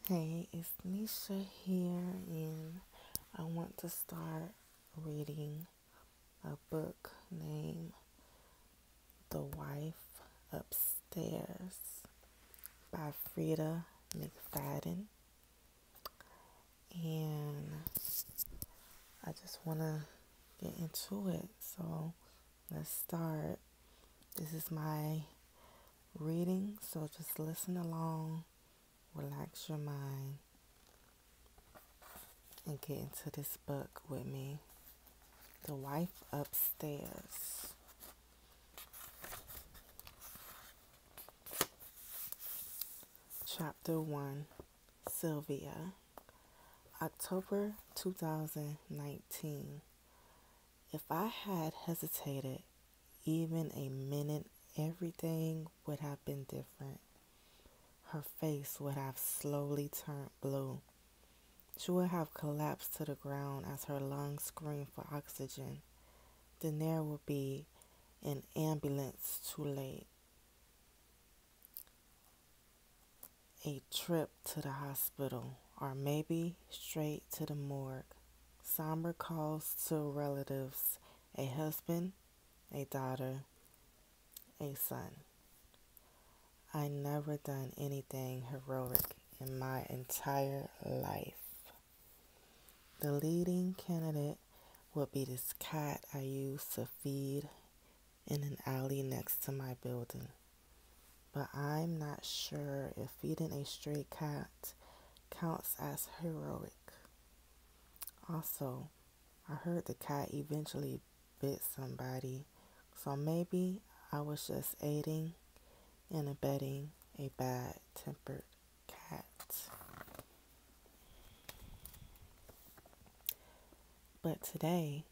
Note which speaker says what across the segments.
Speaker 1: Hey, it's Nisha here, and I want to start reading a book named The Wife Upstairs by Frieda McFadden. And I just want to get into it. So let's start. This is my reading, so just listen along, relax your mind, and get into this book with me. The Wife Upstairs. Chapter 1, Sylvia. October 2019. If I had hesitated even a minute, everything would have been different. Her face would have slowly turned blue. She would have collapsed to the ground as her lungs screamed for oxygen. Then there would be an ambulance too late. A trip to the hospital, or maybe straight to the morgue. Somber calls to relatives, a husband, a daughter, a son. I never done anything heroic in my entire life. The leading candidate would be this cat I used to feed in an alley next to my building. But I'm not sure if feeding a stray cat counts as heroic. Also, I heard the cat eventually bit somebody, so maybe I was just aiding and abetting a bad-tempered cat. But today,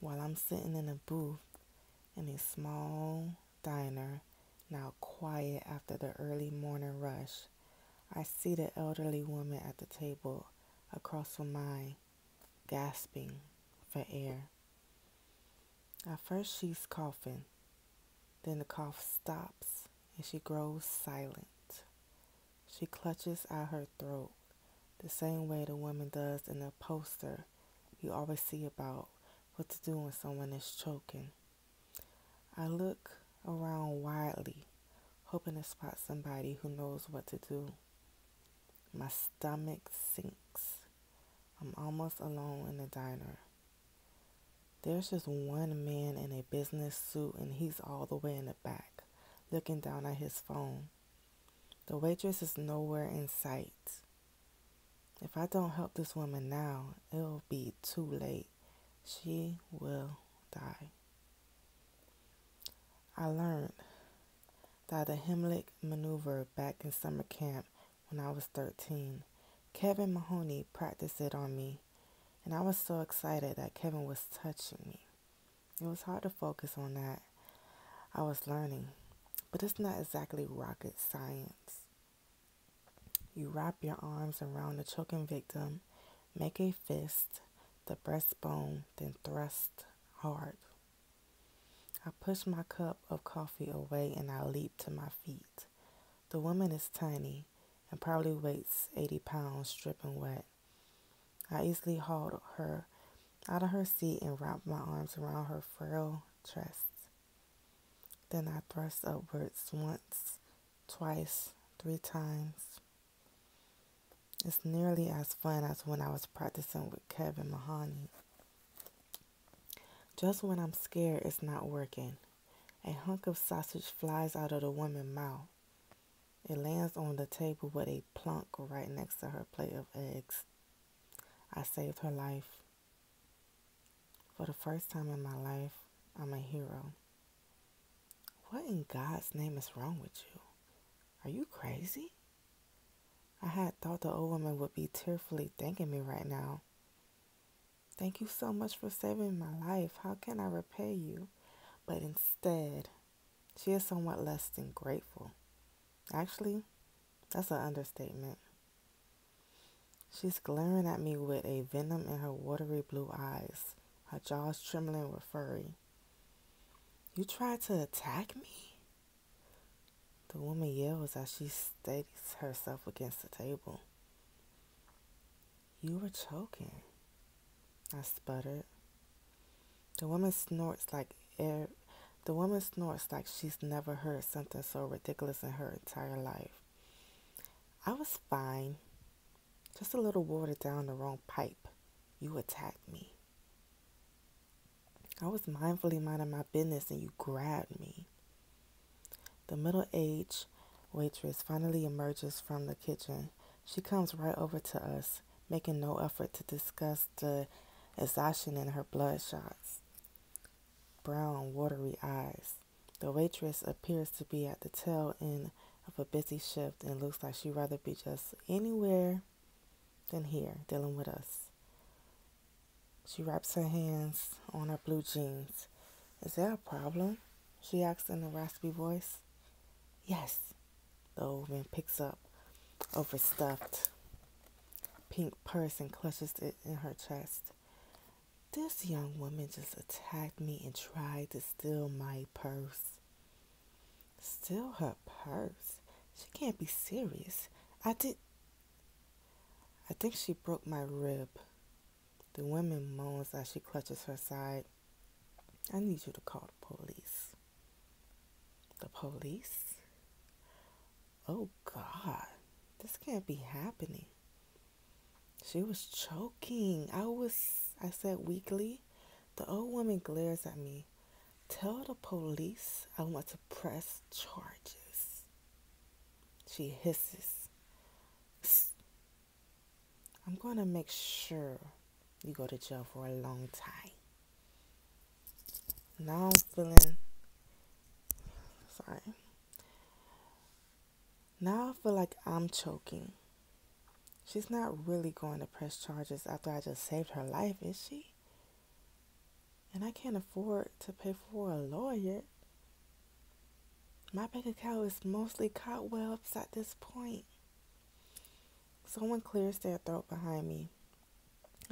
Speaker 1: while I'm sitting in a booth in a small diner, now quiet after the early morning rush, I see the elderly woman at the table across from mine, gasping for air. At first she's coughing, then the cough stops and she grows silent. She clutches at her throat the same way the woman does in the poster you always see about what to do when someone is choking. I look around wildly, hoping to spot somebody who knows what to do. My stomach sinks. I'm almost alone in the diner. There's just one man in a business suit, and he's all the way in the back, looking down at his phone. The waitress is nowhere in sight. If I don't help this woman now, it'll be too late. She will die. I learned that the Heimlich maneuver back in summer camp when I was 13. Kevin Mahoney practiced it on me, and I was so excited that Kevin was touching me. It was hard to focus on that. I was learning, but it's not exactly rocket science. You wrap your arms around the choking victim, make a fist, the breastbone, then thrust hard. I push my cup of coffee away and I leap to my feet. The woman is tiny and probably weighs 80 pounds, dripping wet. I easily hauled her out of her seat and wrapped my arms around her frail chest. Then I thrust upwards once, twice, 3 times. It's nearly as fun as when I was practicing with Kevin Mahoney. Just when I'm scared it's not working, a hunk of sausage flies out of the woman's mouth. It lands on the table with a plunk right next to her plate of eggs. I saved her life. For the first time in my life, I'm a hero. What in God's name is wrong with you? Are you crazy? I had thought the old woman would be tearfully thanking me right now. Thank you so much for saving my life. How can I repay you? But instead, she is somewhat less than grateful. Actually, that's an understatement. She's glaring at me with a venom in her watery blue eyes, her jaws trembling with fury. You tried to attack me? The woman yells as she steadies herself against the table. You were choking, I sputtered. The woman snorts like air. The woman snorts like she's never heard something so ridiculous in her entire life. I was fine. Just a little water down the wrong pipe. You attacked me. I was mindfully minding my business and you grabbed me. The middle-aged waitress finally emerges from the kitchen. She comes right over to us, making no effort to discuss the exhaustion in her bloodshot, brown, watery eyes. The waitress appears to be at the tail end of a busy shift and looks like she'd rather be just anywhere than here, dealing with us. She wraps her hands on her blue jeans. Is there a problem? She asks in a raspy voice. Yes, the old man picks up overstuffed pink purse and clutches it in her chest. This young woman just attacked me and tried to steal my purse. Steal her purse? She can't be serious. I think she broke my rib. The woman moans as she clutches her side. I need you to call the police. The police? Oh God, this can't be happening. She was choking. I said weakly. The old woman glares at me. Tell the police I want to press charges. She hisses. Psst. I'm going to make sure you go to jail for a long time. Now I'm feeling, sorry. Now I feel like I'm choking. She's not really going to press charges after I just saved her life, is she? And I can't afford to pay for a lawyer. My bank account is mostly cobwebs at this point. Someone clears their throat behind me.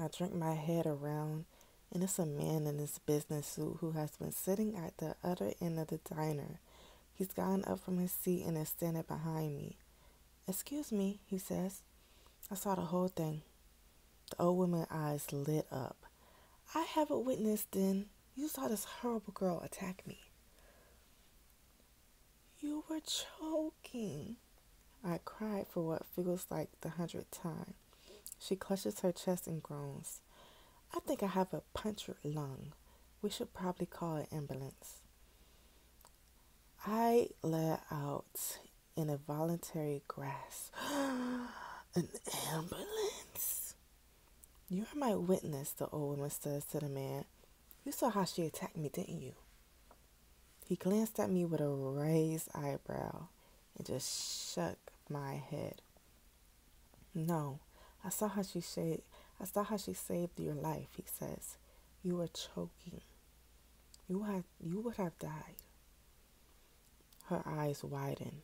Speaker 1: I drink my head around, and it's a man in his business suit who has been sitting at the other end of the diner. He's gotten up from his seat and is standing behind me. Excuse me, he says. I saw the whole thing. The old woman's eyes lit up. I have a witness then. You saw this horrible girl attack me. You were choking. I cried for what feels like the 100th time. She clutches her chest and groans. I think I have a punctured lung. We should probably call an ambulance. I let out in a voluntary gasp. An ambulance? You're my witness, the old woman says to the man. You saw how she attacked me, didn't you? He glanced at me with a raised eyebrow and just shook my head. No, I saw how she saved your life, he says. You were choking. You would have died. Her eyes widen.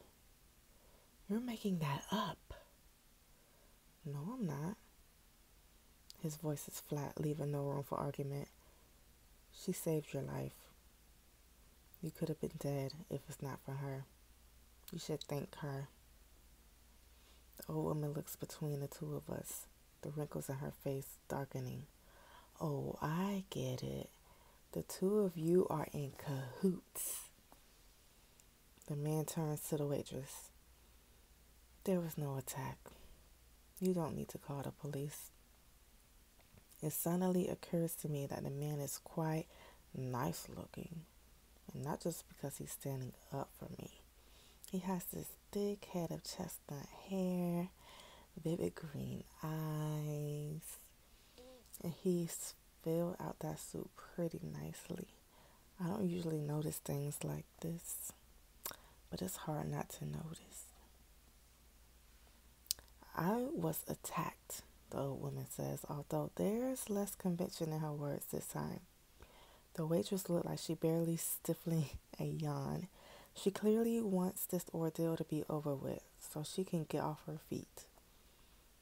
Speaker 1: You're making that up. No, I'm not. His voice is flat, leaving no room for argument. She saved your life. You could have been dead if it's not for her. You should thank her. The old woman looks between the two of us, the wrinkles in her face darkening. Oh, I get it. The two of you are in cahoots. The man turns to the waitress. There was no attack. You don't need to call the police. It suddenly occurs to me that the man is quite nice looking. And not just because he's standing up for me. He has this thick head of chestnut hair, vivid green eyes, and he's filled out that suit pretty nicely. I don't usually notice things like this, but it's hard not to notice. I was attacked, the old woman says, although there's less conviction in her words this time. The waitress looked like she barely stifling a yawn. She clearly wants this ordeal to be over with so she can get off her feet.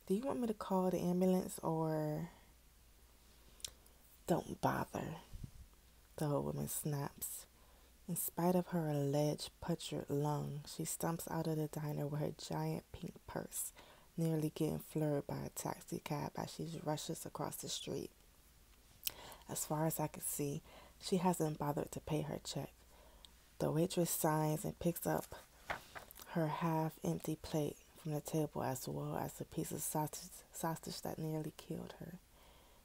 Speaker 1: Do you want me to call the ambulance or... Don't bother, the old woman snaps. In spite of her alleged punctured lung, she stumps out of the diner with her giant pink purse, nearly getting floored by a taxi cab as she rushes across the street. As far as I can see, she hasn't bothered to pay her check. The waitress signs and picks up her half-empty plate from the table as well as a piece of sausage that nearly killed her.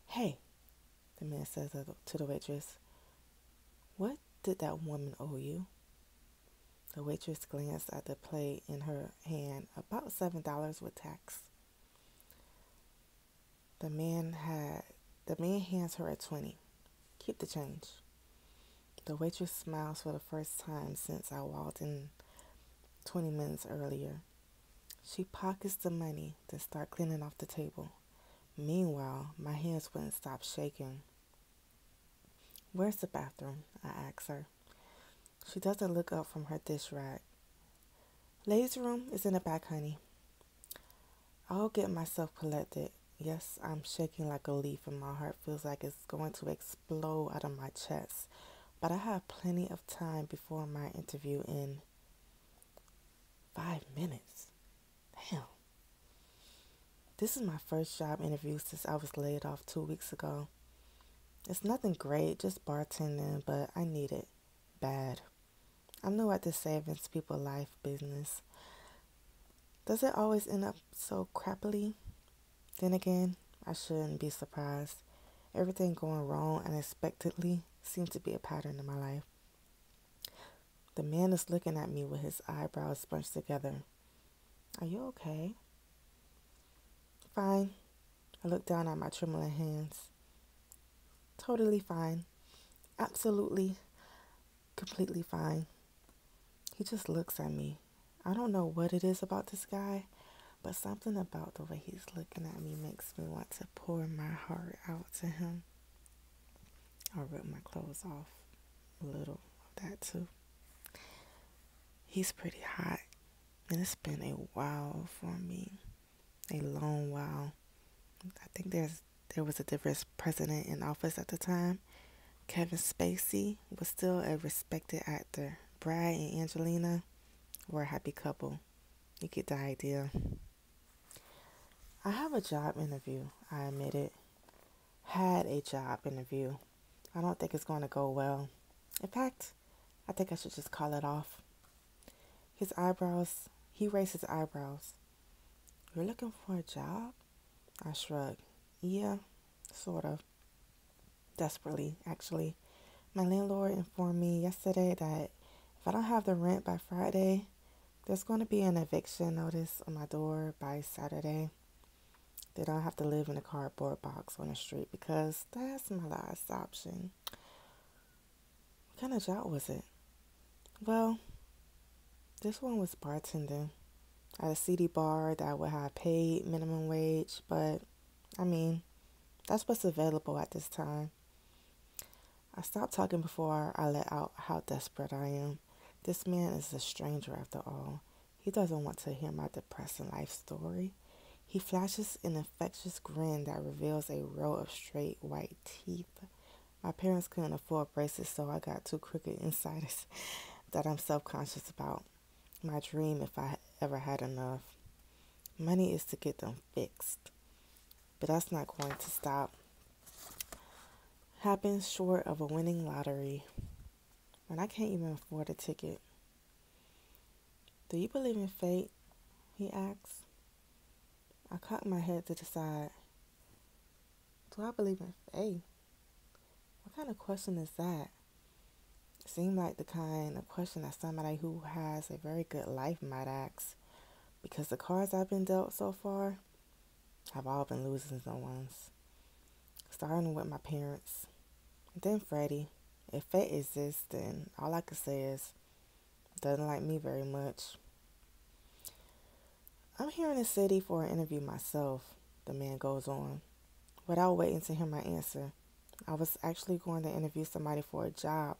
Speaker 1: "Hey," the man says to the waitress, "what did that woman owe you?" The waitress glanced at the plate in her hand, about $7 with tax. The man hands her a 20. "Keep the change." The waitress smiles for the first time since I walked in 20 minutes earlier. She pockets the money, then starts cleaning off the table. Meanwhile, my hands wouldn't stop shaking. "Where's the bathroom?" I ask her. She doesn't look up from her dish rag. "Ladies' room is in the back, honey." I'll get myself collected. Yes, I'm shaking like a leaf and my heart feels like it's going to explode out of my chest. But I have plenty of time before my interview in 5 minutes. Damn. This is my first job interview since I was laid off 2 weeks ago. It's nothing great, just bartending, but I need it. Bad. I'm new at this savings people life business. Does it always end up so crappily? Then again, I shouldn't be surprised. Everything going wrong unexpectedly seems to be a pattern in my life. The man is looking at me with his eyebrows bunched together. "Are you okay?" "Fine." I look down at my trembling hands. "Totally fine. Absolutely, completely fine." He just looks at me. I don't know what it is about this guy, but something about the way he's looking at me makes me want to pour my heart out to him. I'll rip my clothes off. A little of that too. He's pretty hot, and it's been a while for me. A long while. I think there was a different president in office at the time. Kevin Spacey was still a respected actor. Brad and Angelina were a happy couple. You get the idea. "I have a job interview," I admitted. Had a job interview. I don't think it's going to go well. In fact, I think I should just call it off. He raised his eyebrows. "You're looking for a job?" I shrugged. "Yeah, sort of. Desperately, actually. My landlord informed me yesterday that if I don't have the rent by Friday, there's going to be an eviction notice on my door by Saturday. Then I'll have to live in a cardboard box on the street because that's my last option." "What kind of job was it?" "Well, this one was bartending at a seedy bar that would have paid minimum wage, but, I mean, that's what's available at this time." I stopped talking before I let out how desperate I am. This man is a stranger after all. He doesn't want to hear my depressing life story. He flashes an infectious grin that reveals a row of straight white teeth. My parents couldn't afford braces, so I got two crooked insiders that I'm self-conscious about. My dream, if I ever had enough. Money is to get them fixed. But that's not going to stop. Happens short of a winning lottery. And I can't even afford a ticket. "Do you believe in fate?" he asks. I cock my head to the side. Do I believe in fate? What kind of question is that? It seemed like the kind of question that somebody who has a very good life might ask, because the cards I've been dealt so far have all been losing ones. Starting with my parents, and then Freddie. If fate exists, then all I can say is, doesn't like me very much. "I'm here in the city for an interview myself," the man goes on, without waiting to hear my answer. "I was actually going to interview somebody for a job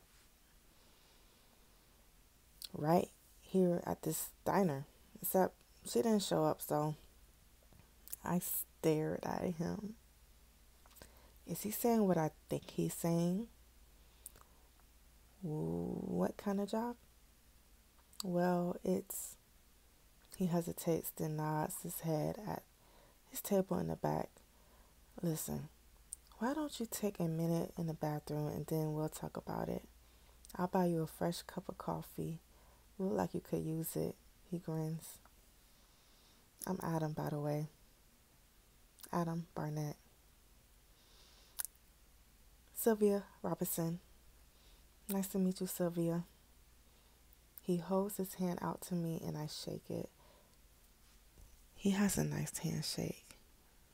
Speaker 1: right here at this diner, except she didn't show up, so." I stared at him. Is he saying what I think he's saying? What kind of job? Well, it's He hesitates, then nods his head at his table in the back. Listen, why don't you take a minute in the bathroom and then we'll talk about it? I'll buy you a fresh cup of coffee. You look like you could use it. He grins. I'm Adam, by the way. Adam Barnett. Sylvia Robinson. Nice to meet you, Sylvia. He holds his hand out to me and I shake it. He has a nice handshake.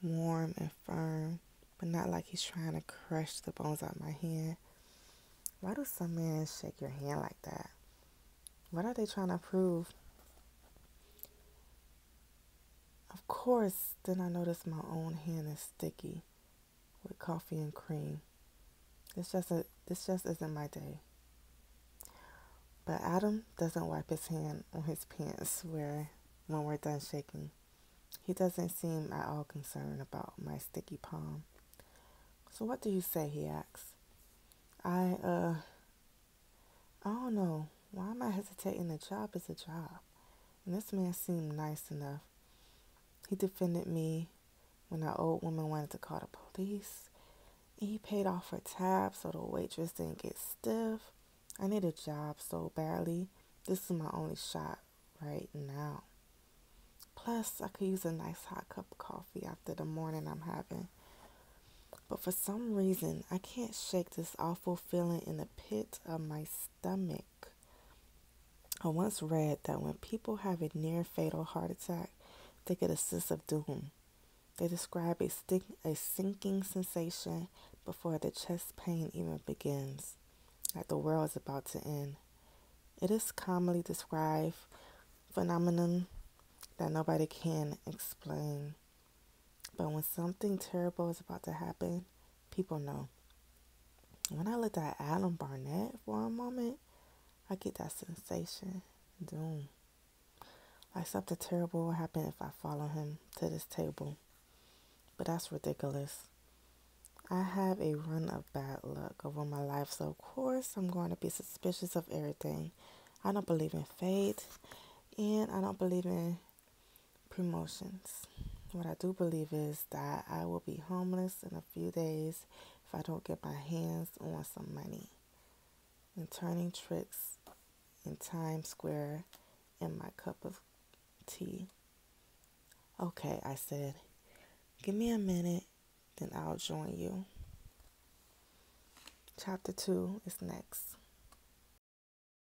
Speaker 1: Warm and firm, but not like he's trying to crush the bones out of my hand. Why do some men shake your hand like that? What are they trying to prove? Of course, then I notice my own hand is sticky with coffee and cream. This just isn't my day. But Adam doesn't wipe his hand on his pants when we're done shaking. He doesn't seem at all concerned about my sticky palm. So what do you say, he asks. I don't know. Why am I hesitating? A job is a job. And this man seemed nice enough. He defended me when that old woman wanted to call the police. And he paid off her tab so the waitress didn't get stiff. I need a job so badly. This is my only shot right now. Plus, I could use a nice hot cup of coffee after the morning I'm having. But for some reason, I can't shake this awful feeling in the pit of my stomach. I once read that when people have a near-fatal heart attack, they get a sense of doom. They describe a sinking sensation before the chest pain even begins, like the world is about to end. It is commonly described phenomenon that nobody can explain. But when something terrible is about to happen, people know. When I looked at Adam Barnett for a moment, I get that sensation, doom. Like something terrible will happen if I follow him to this table. But that's ridiculous. I have a run of bad luck over my life, so of course I'm going to be suspicious of everything. I don't believe in fate, and I don't believe in promotions. What I do believe is that I will be homeless in a few days if I don't get my hands on some money. And turning tricks in Times Square in my cup of tea. Okay, I said, give me a minute, then I'll join you. Chapter 2 is next.